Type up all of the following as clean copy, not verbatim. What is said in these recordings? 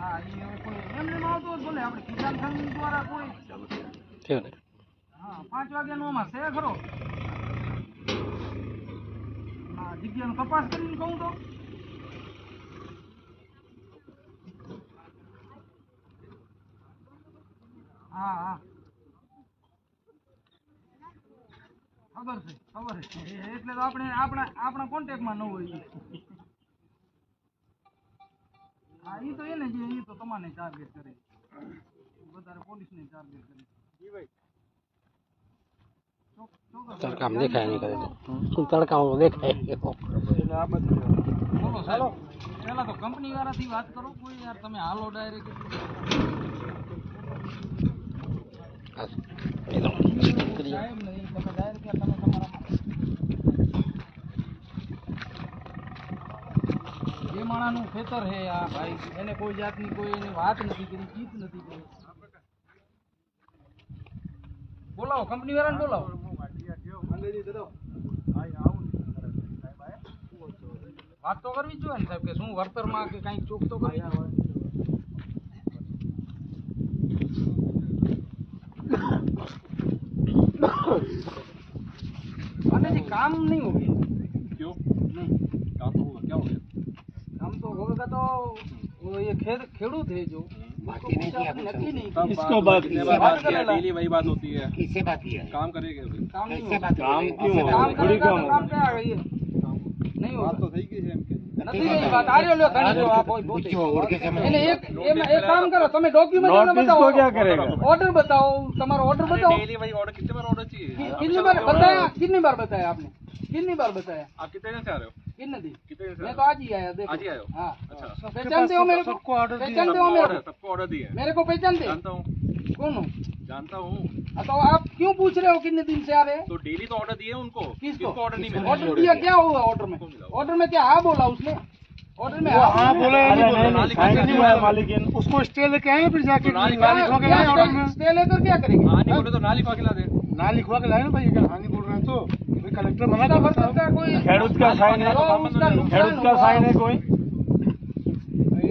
હા એ કોઈ એમને આવતો હોય બોલે આપણે કિસાન સંઘ દ્વારા કોઈ હા 5 વાગ્યાનો આમાં છે ખરો હા જગ્યાનો તપાસ કરીને કહું તો હા હા ખબર છે એટલે તો આપણે આપણા કોન્ટેક્ટમાં ન હોય હા એ તો એને જે એ તો તમારે ટાર્ગેટ કરે વધારે પોલીસને ટાર્ગેટ કરે જી ભાઈ તડકા દેખાય નહીં કરે તડકા દેખાય બોલો સાહેબ પેલા તો કંપની વાળાથી વાત કરો કોઈ યાર તમે હાલો ડાયરેક્ટ સાહેબ નહીં તમે ડાયરેક્ટ તમે તમારા જે માણાનું ખેતર હે આ ભાઈ એને કોઈ જાતની કોઈ એની વાત નથી કરી ચીત નથી કરી બોલાવો કંપની વાળાને બોલાવો વાત તો કરવી જ જોઈએ ને સાહેબ કે શું વળતરમાં કે કંઈક ચોક તો કરવી અને जी काम नहीं हो गया क्यों नहीं काम तो होगा क्या हो गया काम तो होगा तो वो ये खेड़ूत है जो बाकी नहीं किया नक्की नहीं इसको बात किया डेली वही बात होती है किससे बात किया काम करेगा काम नहीं कैसे होगा बात काम क्यों काम बड़ी करेगा काम तो काम क्या है ये नहीं होगा तो सही की है નથી રહી વાત આર્યો લ્યો ધણી જો આ કોઈ બોતે पूछो और कैसे એને એક એક કામ કરો તમે ડોક્યુમેન્ટ મને બતાવો क्या करेगा ऑर्डर बताओ તમારો ऑर्डर बताओ डेली वही ऑर्डर कितने बार ऑर्डर चाहिए कितनी बार बताया कितनी बार बताया आपने कितनी बार बताया आप कितने दिन से आ रहे हो कितने दिन कितने दिन से मैं तो आज ही आया देखो आज ही आए हो हाँ अच्छा पहचानते हो मेरे को पहचानते हो मेरे को सबको ऑर्डर दिए मेरे को पहचानते जानता हूँ कौन हो जानता हूँ तो आप क्यों पूछ रहे हो कितने दिन से आ रहे हैं तो डेली तो ऑर्डर दिए उनको किसको ऑर्डर नहीं मिला ऑर्डर दिया क्या हुआ ऑर्डर में क्या हाँ बोला उसने ऑर्डर में हाँ बोला मालिक उसको स्टे लेके आए फिर जाके तो ना ना लिखवा के लाए ऑर्डर में स्टे लेकर क्या करेंगे हाँ नहीं बोले तो ना लिखवा के ला दे ना लिखवा के लाए ना भाई अगर हाँ नहीं बोल रहे हैं तो भाई कलेक्टर मना उसका कर मतलब सकता का कोई खेड़ूत का साइन है, तो उसका नुकसान खेड़ूत का हुआ। साइन है कोई है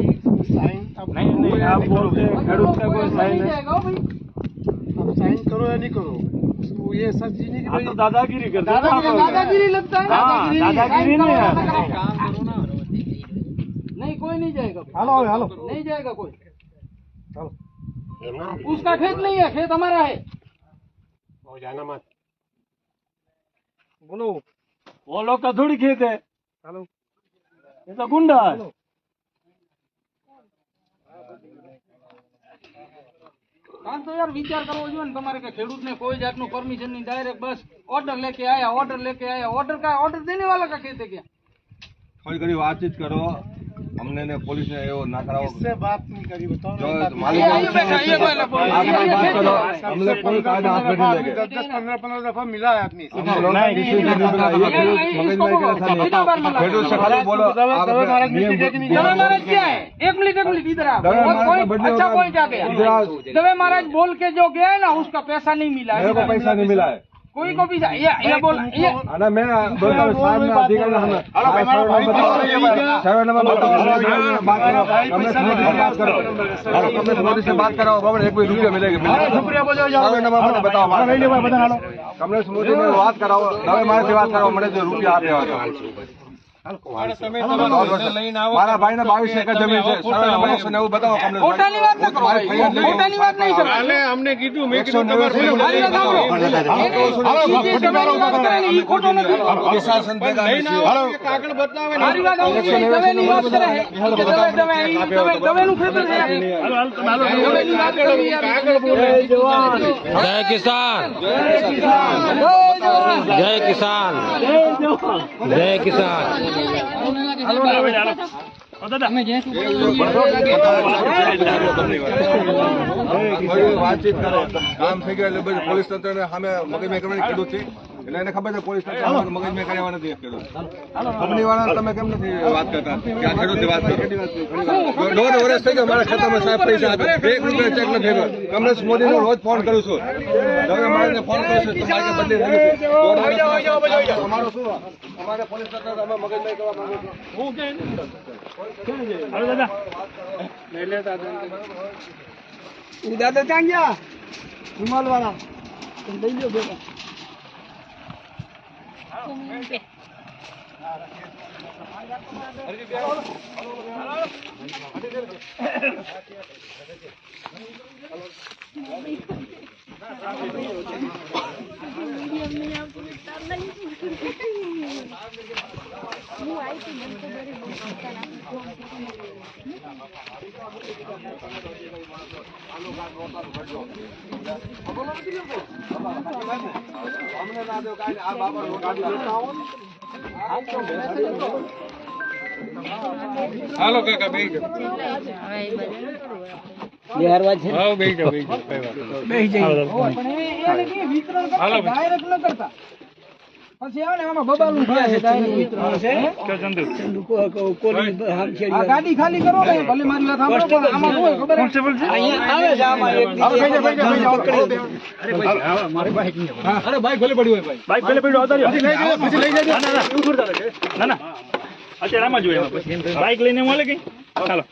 साइन अब नहीं आप बोलते हैं खेड़ूत का कोई साइन नहीं है जाएगा भाई अब साइन करो या नहीं करो उसको ये सच जी नहीं कि आप भाई तो दादागिरी करते हैं दादागिरी लगता है हाँ, दादागिरी नहीं है। काम करो ना नहीं कोई नहीं जाएगा हालो हालो नहीं जाएगा कोई चलो उसका खेत नहीं है खेत हमारा है हो जाना मत बोलो वो लोग का थोड़ी खेत है हेलो ये तो गुंडा है કામ તો યાર વિચાર કરવો જોઈએ ને તમારે કે ખેડૂતને કોઈ જાતનું પરમિશન નહીં ડાયરેક્ટ બસ ऑर्डर लेके आया ऑर्डर का ऑर्डर देने वाला का कहते क्या थोड़ी घड़ी बातचीत करो हमने ने पुलिस ने यो ना कराओ इससे बात नहीं करी बताओ जो ना मालिक ये बैठा ये वाला बोल आप लोग बात करो हमने कोई कायदा हाथ में नहीं लेके 10-15 दफा मिला है आदमी हम लोग किसी ने नहीं मिला ये खेडूत मगजमारी का ऐसा नहीं खेडूत से खाली बोलो आप दवे महाराज क्या है एक मिनट इधर आओ दवे और महाराज कोई का बदले अच्छा होगा। कोई क्या इधर गया आओ। दवे महाराज बोल के जो गया है ना उसका पैसा नहीं मिला मेरे को पैसा नहीं मिला है कोई को भी ये बोल ये अरे मैं बोलता हूँ साहब में अधिकारी हमें सर्वे नंबर बताओ बात करो हमने बात करो हमने मोदी से बात कराओ बाबा एक भी रुपया मिलेगा सर्वे नंबर मैंने बताओ हमने मोदी ने बात कराओ दवाई मारे से बात कराओ मैंने जो रुपया आप मारा भाई ने 22 एकड़ जमीन है सर्वे नंबर 190 बताओ हमने ખોટાની વાત ન કરો ખોટાની વાત નહીં કરો हमने कीधु मैं मारी વાત કરે ઈ ખોટો નથી प्रशासन देगा कागल बतावे મારી વાત દવેની વાત કરે દવેનું ખેતર છે દવેની વાત કરવી યાર जय किसान जय किसान जय किसान વાતચીત કરો કામ થઈ ગયા એટલે પછી પોલીસ તંત્ર ને સામે મગજમારી કરવાની ખેડૂત છે એટલે એને ખબર છે પોલીસ મગજમાં કર્યા નથી ખેડૂત કંપની વાળા તમે કેમ નથી વાત કરતા કે આ ખેડૂતની વાત કરો 1.5 વર્ષ થઈ ગયા મારા ખાતામાં સાહેબ પૈસા આપે 1 રૂપિયા ચેક નથી થયો કમલેશ મોદીનો રોજ ફોન કરું છું હવે મારે ફોન કરું છું તમારે બદલી રહ્યું છે અમારો શું અમારે પોલીસ તંત્ર અમે મગજમાં કરવા માંગો છો હું કે હાલો દાદા દાદા ત્યાં ગયા રૂમાલ વાળા લઈ લો બેટા અમને ના દો કાંઈ આ બાબા ગાડી લેતા આવો હાલો કાકા બેહી જાઓ હા બેહી જાઓ કઈ વાત બેહી જાય એને કે વિતરણ કરતા ડાયરેક્ટ ન કરતા પછી આવે ને આમાં બબાલું થાય છે ડાયરેક્ટ વિતરણ છે કોલી આ ગાડી ખાલી કરો ને ભલે મારી વાત સાંભળો પણ આમાં શું ખબર કોન્સ્ટેબલ છે અહીંયા આવે છે આમાં એક મારી બાઈક નહીં અરે બાઈક ભલે પડ્યું હોય ભાઈ બાઈક પેલે પડ્યો આવતા રહ્યો પછી લઈ જાય ના ના અત્યારે આમાં જોઈએ પછી બાઈક લઈને મળે કઈ ચાલો